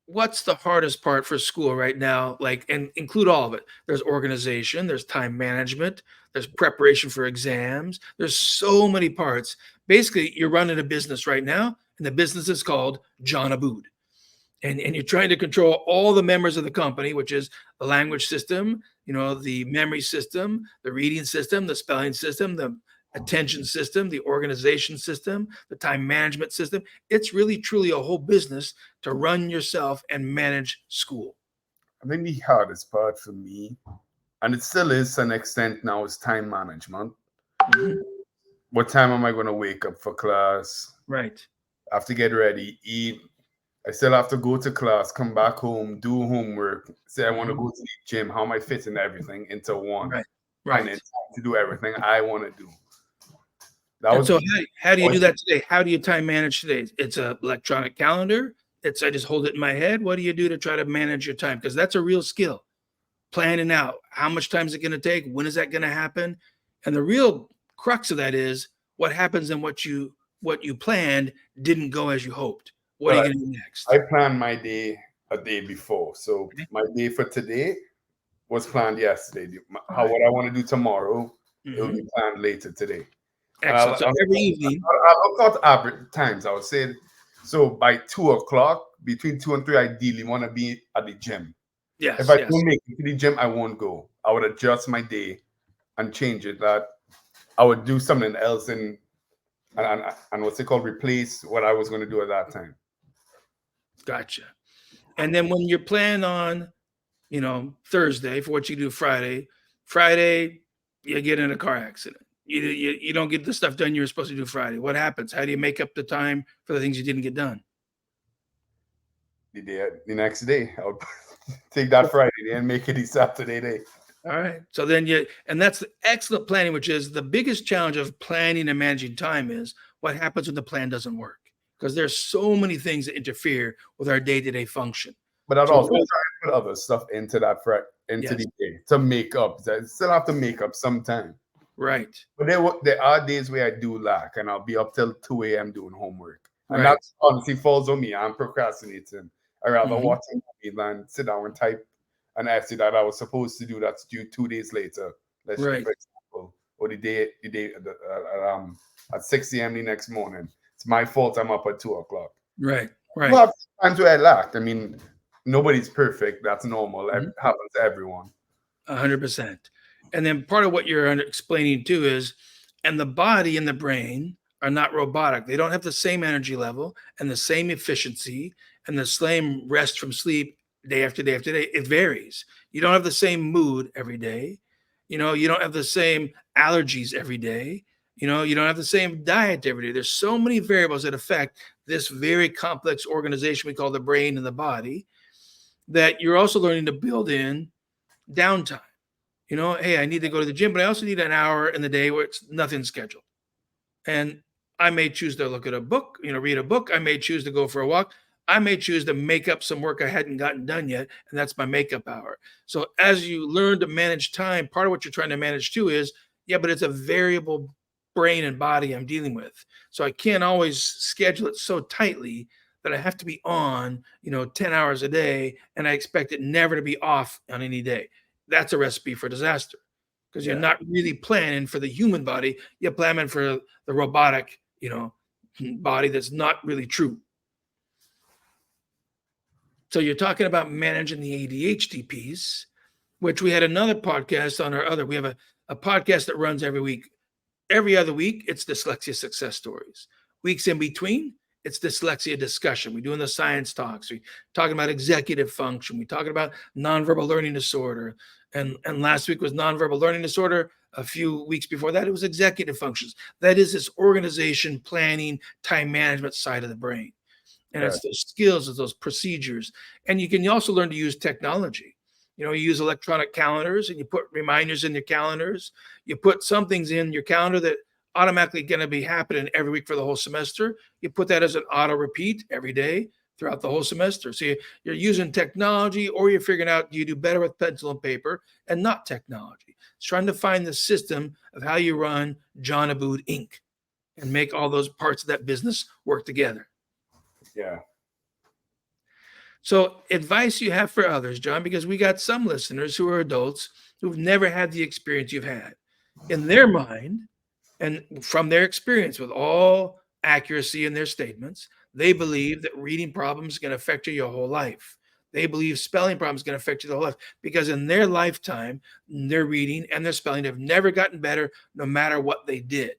what's the hardest part for school right now? Like, and include all of it. There's organization, there's time management, there's preparation for exams. There's so many parts. Basically, you're running a business right now, and the business is called John Aboud. And you're trying to control all the members of the company, which is the language system, the memory system, the reading system, the spelling system, the attention system, the organization system, the time management system. It's really truly a whole business to run yourself and manage school. I think the hardest part for me, and it still is to an extent now, is time management. Mhm. What time am I going to wake up for class? Right. I have to get ready, eat. I still have to go to class, come back home, do homework, say I want to Mhm. go to the gym. How am I fitting everything into one? Right. And then Right. time to do everything I want to do. That And was so how do you do that today? How do you time manage today? It's a electronic calendar. I just hold it in my head. What do you do to try to manage your time? Because that's a real skill. Planning out how much time is it going to take? When is that going to happen? And the real crux of that is what happens and what you planned didn't go as you hoped. What are you well, going to do I next? planned my day a day before. So Okay. my day for today was planned yesterday. All How right. what I want to do tomorrow, it will Mhm. be planned later today. And Excellent. So every evening, I'll look out average times. I would say so by 2 o'clock, between 2 and 3, I ideally want to be at the gym. If yes, I yes, don't make it to the gym, I won't go. I would adjust my day and change it that I would do something else and what's it called, replace what I was going to do at that time. gotcha. And then when you're planning on, Thursday for what you do Friday, you get in a car accident. You don't get the stuff done you were supposed to do Friday. What happens? How do you make up the time for the things you didn't get done? The next day, I'll take that Friday day and make it the Saturday day. All right. So then and that's the excellent planning, which is the biggest challenge of planning and managing time is what happens when the plan doesn't work. Because there's so many things that interfere with our day-to-day function. But I'd So also try and put other stuff into into yes, the day to make up. I still have to make up sometime. right, But there are days where I do lack, and I'll be up till 2 a.m. doing homework. And right. that honestly falls on me. I'm procrastinating. I rather Mhm. watch a movie than sit down and type an essay that I was supposed to do that's due 2 days later. Let's say, Right, for example, or at 6 a.m. the next morning. It's my fault I'm up at 2 o'clock. right, You right. have times where I lacked. I mean, nobody's perfect. That's normal. It Mhm. happens to everyone. 100%. And then part of what you're explaining too is, and the body and the brain are not robotic. They don't have the same energy level and the same efficiency and the same rest from sleep day after day after day. It varies. You don't have the same mood every day. You don't have the same allergies every day. You don't have the same diet every day. There's so many variables that affect this very complex organization we call the brain and the body, that you're also learning to build in downtime. Hey, I need to go to the gym, but I also need an hour in the day where it's nothing scheduled. And I may choose to look at a book, read a book. I may choose to go for a walk. I may choose to make up some work I hadn't gotten done yet, and that's my makeup hour. So as you learn to manage time, part of what you're trying to manage too is, yeah, but it's a variable brain and body I'm dealing with. So I can't always schedule it so tightly that I have to be on, 10 hours a day, and I expect it never to be off on any day. That's a recipe for disaster, because you're Yeah. not really planning for the human body. You're planning for the robotic, body that's not really true. So you're talking about managing the ADHD piece, which we had another podcast on we have a podcast that runs every week. Every other week, it's Dyslexia Success Stories. Weeks in between, it's dyslexia discussion. We're doing the science talks. We're talking about executive function. We're talking about nonverbal learning disorder. And last week was nonverbal learning disorder. A few weeks before that, it was executive functions. That is this organization, planning, time management side of the brain. And Right. it's those skills, it's those procedures. And you can also learn to use technology. You use electronic calendars and you put reminders in your calendars. You put some things in your calendar that automatically going to be happening every week for the whole semester. You put that as an auto repeat every day throughout the whole semester. So you're using technology, or you're figuring out, do you do better with pencil and paper and not technology? It's trying to find the system of how you run John Aboud Inc. and make all those parts of that business work together. Yeah. So, advice you have for others, John, because we got some listeners who are adults who've never had the experience you've had. In their mind, and from their experience with all accuracy in their statements, they believe that reading problems can affect you your whole life. They believe spelling problems can affect you the whole life, because in their lifetime, their reading and their spelling have never gotten better no matter what they did.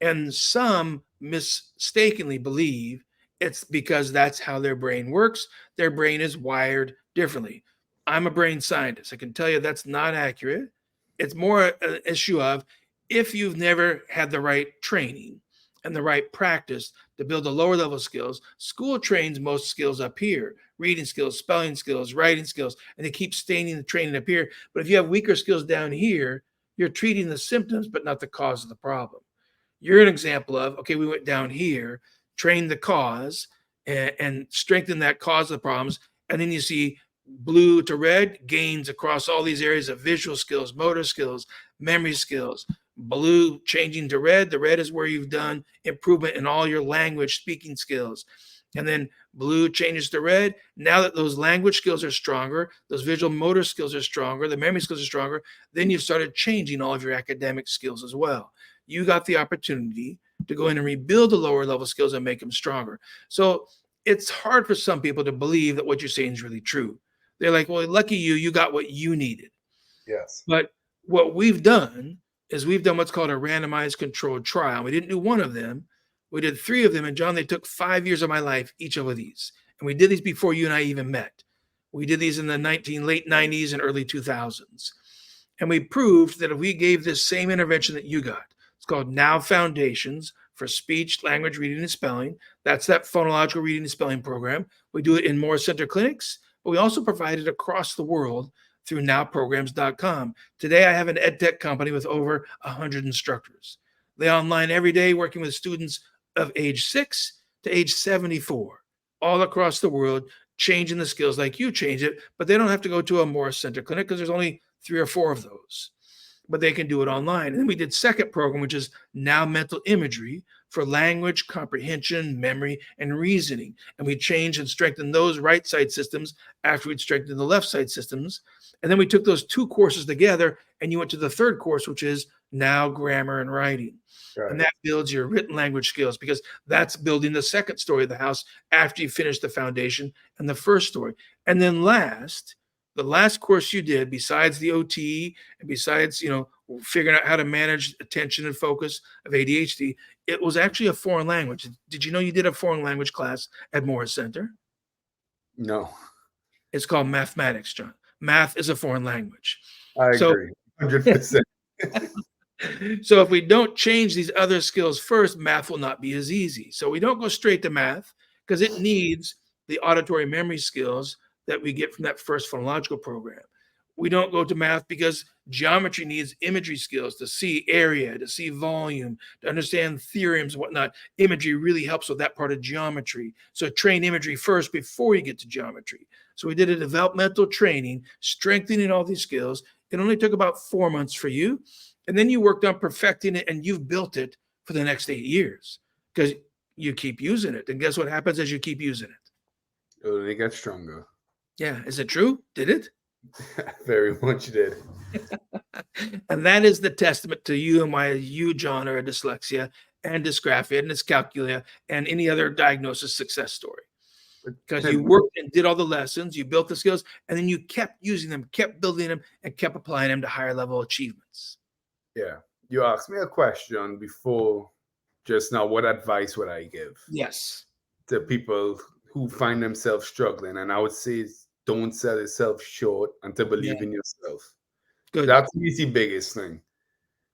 And some mistakenly believe it's because that's how their brain works. Their brain is wired differently. I'm a brain scientist. I can tell you that's not accurate. It's more an issue of, if you've never had the right training and the right practice to build the lower level skills. School trains most skills up here: reading skills, spelling skills, writing skills, and they keep staining the training up here. But if you have weaker skills down here, you're treating the symptoms, but not the cause of the problem. You're an example of, okay, we went down here, trained the cause, and strengthened that cause of the problems. And then you see blue to red gains across all these areas of visual skills, motor skills, memory skills. Blue changing to red. The red is where you've done improvement in all your language speaking skills. And then blue changes to red. Now that those language skills are stronger, those visual motor skills are stronger, the memory skills are stronger, then you've started changing all of your academic skills as well. You got the opportunity to go in and rebuild the lower level skills and make them stronger. So it's hard for some people to believe that what you're saying is really true. They're like, well, lucky you, you got what you needed. Yes. But what we've done is we've done what's called a randomized controlled trial. We didn't do one of them. We did 3 of them. And John, they took 5 years of my life, each of these. And we did these before you and I even met. We did these in the late 90s and early 2000s. And we proved that if we gave this same intervention that you got, it's called Now Foundations for Speech, Language, Reading, and Spelling. That's that phonological reading and spelling program. We do it in Morris Centre clinics, but we also provide it across the world through nowprograms.com. Today, I have an edtech company with over 100 instructors. They online every day, working with students of age 6 to age 74, all across the world, changing the skills like you change it, but they don't have to go to a Morris Centre clinic because there's only 3 or 4 of those. But they can do it online. And then we did second program, which is Now Mental Imagery for language, comprehension, memory, and reasoning. And we changed and strengthened those right side systems after we'd strengthened the left side systems. And then we took those 2 courses together, and you went to the third course, which is Now Grammar and Writing. Right. And that builds your written language skills, because that's building the second story of the house after you finish the foundation and the first story. And then the last course you did, besides the OT and besides, figuring out how to manage attention and focus of ADHD, it was actually a foreign language. Did you know you did a foreign language class at Morris Centre? No. It's called mathematics, John. Math is a foreign language. I So agree. 100%. So if we don't change these other skills first, math will not be as easy. So we don't go straight to math because it needs the auditory memory skills that we get from that first phonological program. We don't go to math because geometry needs imagery skills to see area, to see volume, to understand theorems and whatnot. Imagery really helps with that part of geometry. So train imagery first before you get to geometry. So we did a developmental training, strengthening all these skills. It only took about 4 months for you. And then you worked on perfecting it and you've built it for the next 8 years because you keep using it. And guess what happens as you keep using it? It only gets stronger. Yeah. Is it true? Did it? Very much did. And that is the testament to you and why you, John, are a dyslexia and dysgraphia and dyscalculia and any other diagnosis success story. Because you worked and did all the lessons, you built the skills, and then you kept using them, kept building them, and kept applying them to higher level achievements. Yeah. You asked me a question before just now. What advice would I give? Yes. To people who find themselves struggling? And I would say, don't sell yourself short and to believe in yourself. Good. That's the biggest thing.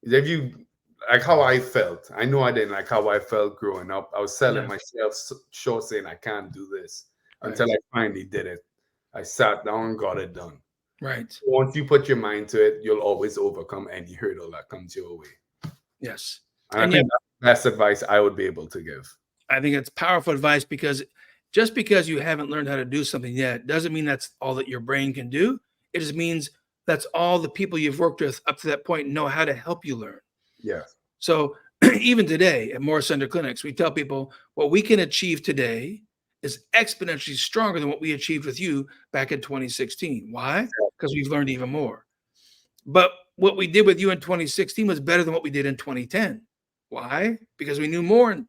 If you like how I felt, I know I didn't like how I felt growing up. I was selling myself short, saying I can't do this until I finally did it. I sat down and got it done. Right. So once you put your mind to it, you'll always overcome any hurdle that comes your way. Yes. And I think that's the best advice I would be able to give. I think it's powerful advice because just because you haven't learned how to do something yet doesn't mean that's all that your brain can do. It just means that's all the people you've worked with up to that point know how to help you learn. Yes. So even today at Morris Centre Clinics, we tell people what we can achieve today is exponentially stronger than what we achieved with you back in 2016. Why? Because we've learned even more. But what we did with you in 2016 was better than what we did in 2010. Why? Because we knew more in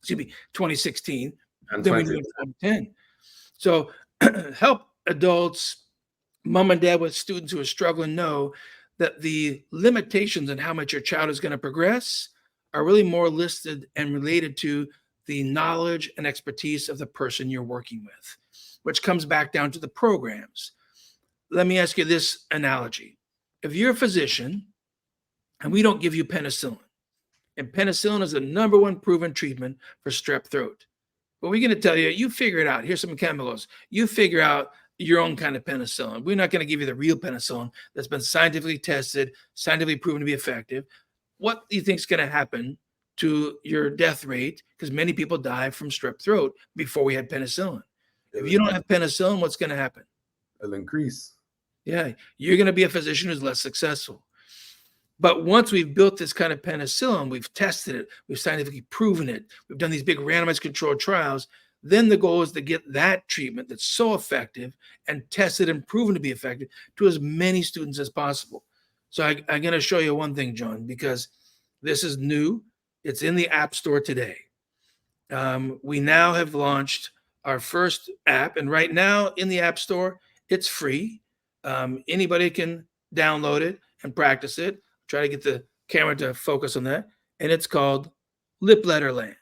2016 than we knew in 2010. So help adults, mom and dad with students who are struggling know that the limitations on how much your child is going to progress are really more listed and related to the knowledge and expertise of the person you're working with, which comes back down to the programs. Let me ask you this analogy. If you're a physician and we don't give you penicillin, and penicillin is the number one proven treatment for strep throat, but we're going to tell you, you figure it out. Here's some chemicals. You figure out your own kind of penicillin. We're not going to give you the real penicillin that's been scientifically tested, scientifically proven to be effective. What do you think is going to happen to your death rate? Because many people die from strep throat before we had penicillin. If you don't have penicillin, what's going to happen? It'll increase. Yeah, you're going to be a physician who's less successful. But once we've built this kind of penicillin, we've tested it, we've scientifically proven it, we've done these big randomized controlled trials, then the goal is to get that treatment that's so effective and tested and proven to be effective to as many students as possible. So I'm going to show you one thing, John, because this is new. It's in the App Store today. We now have launched our first app, and right now in the App Store, it's free. Anybody can download it and practice it. Try to get the camera to focus on that. And it's called Lip Letter Land.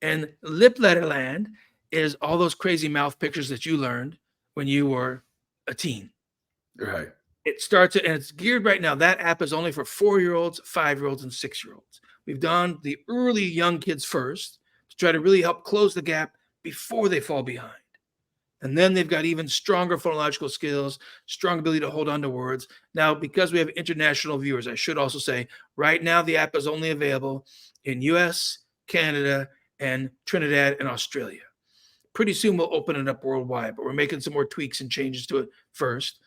And Lip Letter Land is all those crazy mouth pictures that you learned when you were a teen. Right. It starts, and it's geared right now. That app is only for 4-year-olds, 5-year-olds, and 6-year-olds. We've done the early young kids first to try to really help close the gap before they fall behind. And then they've got even stronger phonological skills, strong ability to hold on to words. Now, because we have international viewers, I should also say, right now the app is only available in US, Canada, and Trinidad and Australia. Pretty soon we'll open it up worldwide, but we're making some more tweaks and changes to it first.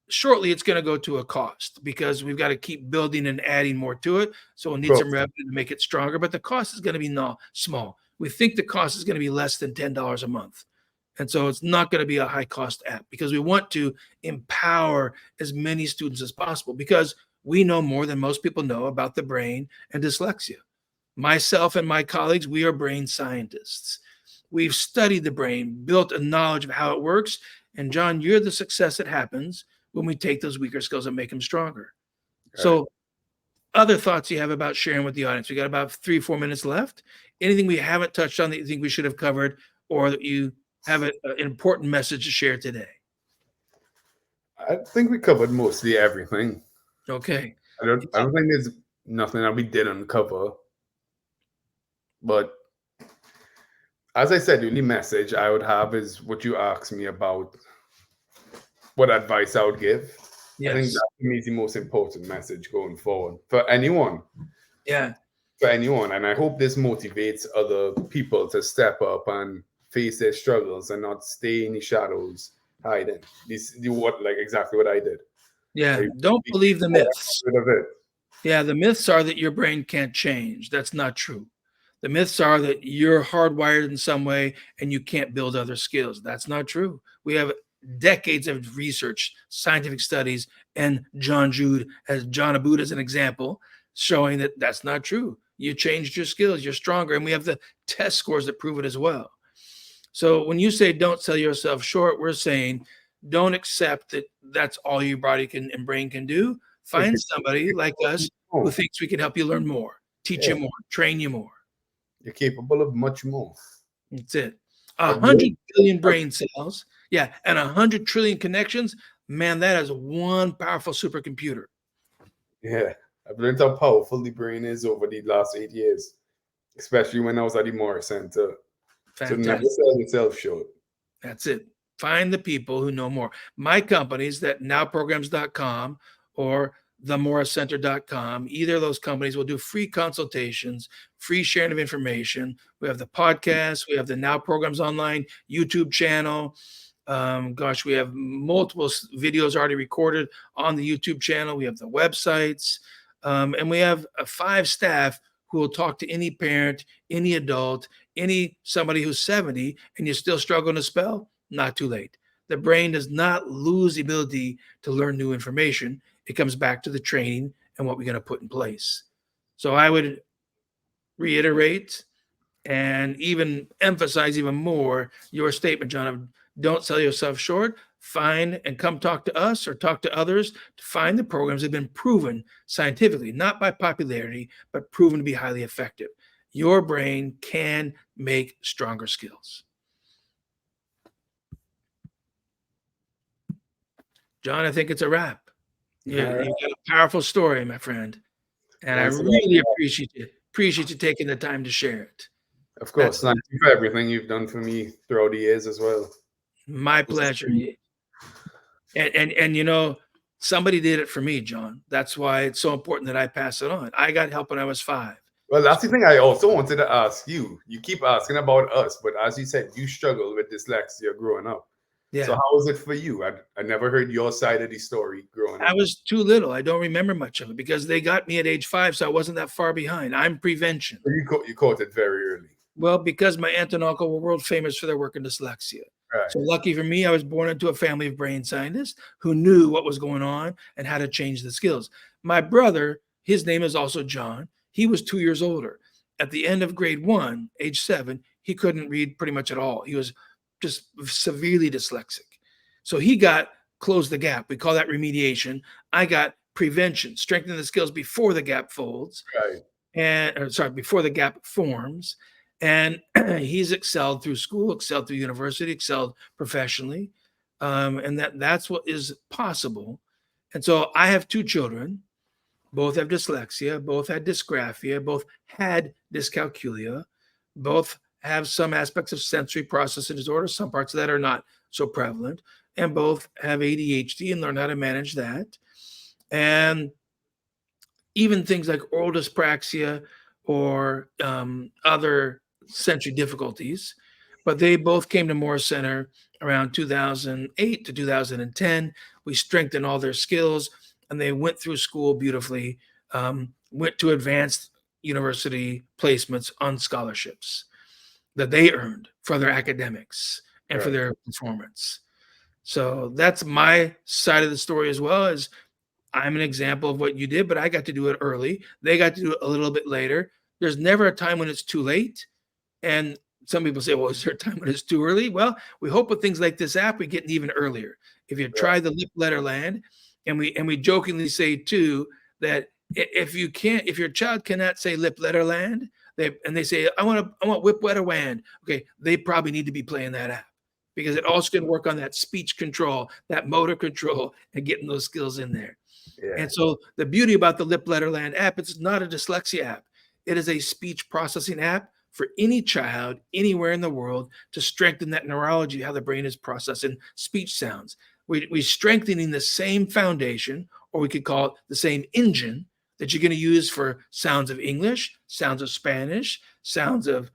Shortly, it's going to go to a cost because we've got to keep building and adding more to it. So we'll need some revenue to make it stronger, but the cost is going to be small. We think the cost is going to be less than $10 a month. And so it's not going to be a high cost app because we want to empower as many students as possible because we know more than most people know about the brain and dyslexia. Myself and my colleagues, we are brain scientists. We've studied the brain, built a knowledge of how it works. And John, you're the success that happens when we take those weaker skills and make them stronger. Right. So other thoughts you have about sharing with the audience? We got about 3-4 minutes left. Anything we haven't touched on that you think we should have covered or that you have an important message to share today? I think we covered mostly everything. Okay. I don't think there's nothing that we didn't cover. But as I said, the only message I would have is what you asked me about, what advice I would give. I think Yes. that to me is the most important message going forward for anyone. Yeah. For anyone. And I hope this motivates other people to step up and face their struggles and not stay in the shadows hiding. This do what like exactly what I did. Yeah. I Don't believe the myths. rid of it. Yeah. The myths are that your brain can't change. That's not true. The myths are that you're hardwired in some way and you can't build other skills. That's not true. We have decades of research, scientific studies, and John Aboud as an example, showing that that's not true. You changed your skills, you're stronger, and we have the test scores that prove it as well. So when you say don't sell yourself short, we're saying don't accept that that's all your body can and brain can do. Find somebody like us who thinks we can help you learn more, teach you more, train you more. You're capable of much more. That's it. 100 billion brain cells, yeah, and 100 trillion connections. Man, that is one powerful supercomputer. Yeah. I've learned how powerful the brain is over the last 8 years, especially when I was at the Morris Centre. So never Fantastic. sell yourself short. That's it. Find the people who know more. My companies, that nowprograms.com or themorriscenter.com, either of those companies will do free consultations, free sharing of information. We have the podcast, we have the Now Programs Online YouTube channel. We have multiple videos already recorded on the YouTube channel. We have the websites, and we have 5 staff who will talk to any parent, any adult, somebody who's 70 and you're still struggling to spell. Not too late. The brain does not lose the ability to learn new information. It comes back to the training and what we're going to put in place. So I would reiterate and even emphasize even more your statement, John, of don't sell yourself short. Find and come talk to us or talk to others to find the programs that have been proven scientifically, not by popularity, but proven to be highly effective. Your brain can make stronger skills. John, I think it's a wrap. You've got a powerful story, my friend. And I really appreciate you taking the time to share it. Of course. Thank you for everything you've done for me throughout the years as well. My pleasure. And you know, somebody did it for me, John. That's why it's so important that I pass it on. I got help when I was 5. Well, that's the thing I also wanted to ask you. You keep asking about us, but as you said, you struggled with dyslexia growing up. Yeah. So how was it for you? I never heard your side of the story growing up. I was too little. I don't remember much of it because they got me at age 5, so I wasn't that far behind. I'm prevention. So you caught it very early. Well, because my aunt and uncle were world famous for their work in dyslexia. Right. So lucky for me, I was born into a family of brain scientists who knew what was going on and how to change the skills. My brother, his name is also John. He was 2 years older. At the end of grade 1, age 7, he couldn't read pretty much at all. He was just severely dyslexic. So he got close the gap. We call that remediation. I got prevention, strengthen the skills before the gap folds. Right. Before the gap forms. And he's excelled through school, excelled through university, excelled professionally. And that's what is possible. And so I have 2 children. Both have dyslexia, both had dysgraphia, both had dyscalculia, both have some aspects of sensory processing disorder. Some parts of that are not so prevalent, and both have ADHD and learn how to manage that. And even things like oral dyspraxia or other sensory difficulties. But they both came to Morris Centre around 2008 to 2010. We strengthened all their skills, and they went through school beautifully, went to advanced university placements on scholarships that they earned for their academics and for their performance. So that's my side of the story as well. As I'm an example of what you did, but I got to do it early. They got to do it a little bit later. There's never a time when it's too late. And some people say, well, is there a time when it's too early? Well, we hope with things like this app, we get even earlier. If you try the lip letter land, and we jokingly say too, that if your child cannot say lip letter land, they say, I want whip wetter wand. Okay, they probably need to be playing that app because it also can work on that speech control, that motor control, and getting those skills in there. Yeah. And so the beauty about the Lip Letterland app, it's not a dyslexia app. It is a speech processing app for any child anywhere in the world to strengthen that neurology, how the brain is processing speech sounds. We're strengthening the same foundation, or we could call it the same engine that you're going to use for sounds of English, sounds of Spanish, sounds of,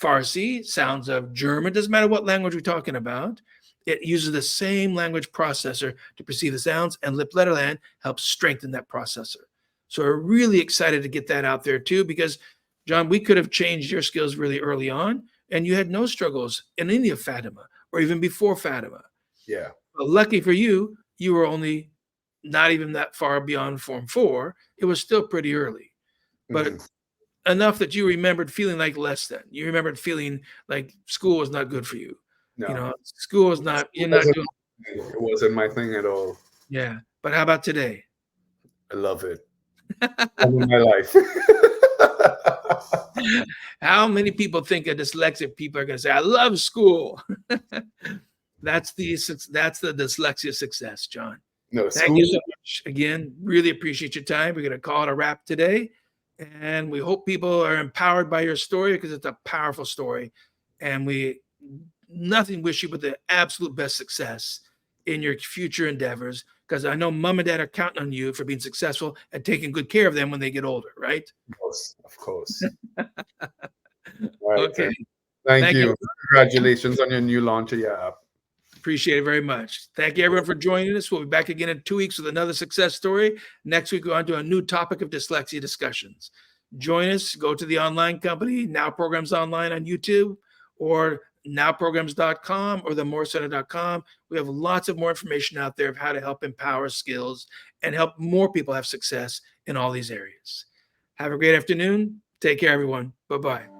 Farsi, sounds of German. Doesn't matter what language we're talking about. It uses the same language processor to perceive the sounds, and Lip Letterland helps strengthen that processor. So we're really excited to get that out there too, because John, we could have changed your skills really early on, and you had no struggles in any of Fatima or even before Fatima. Yeah. But lucky for you, you were only not even that far beyond Form 4. It was still pretty early, but enough that you remembered feeling like less than. You remembered feeling like school was not good for you. No. School is not, you're not doing. It wasn't my thing at all. Yeah. But how about today? I love it. All in my life. How many people think of dyslexic people are going to say, I love school? That's the dyslexia success, John. No, Thank you so much. Again, really appreciate your time. We're going to call it a wrap today. And we hope people are empowered by your story, because it's a powerful story. And nothing wish you but the absolute best success in your future endeavors, because I know mom and dad are counting on you for being successful and taking good care of them when they get older, right? Of course. Right, okay. Thank you. Congratulations on your new launch of your app. Appreciate it very much. Thank you, everyone, for joining us. We'll be back again in 2 weeks with another success story. Next week, we're on to a new topic of dyslexia discussions. Join us. Go to the online company, Now Programs Online on YouTube, or nowprograms.com or themorriscenter.com. We have lots of more information out there of how to help empower skills and help more people have success in all these areas. Have a great afternoon. Take care, everyone. Bye-bye.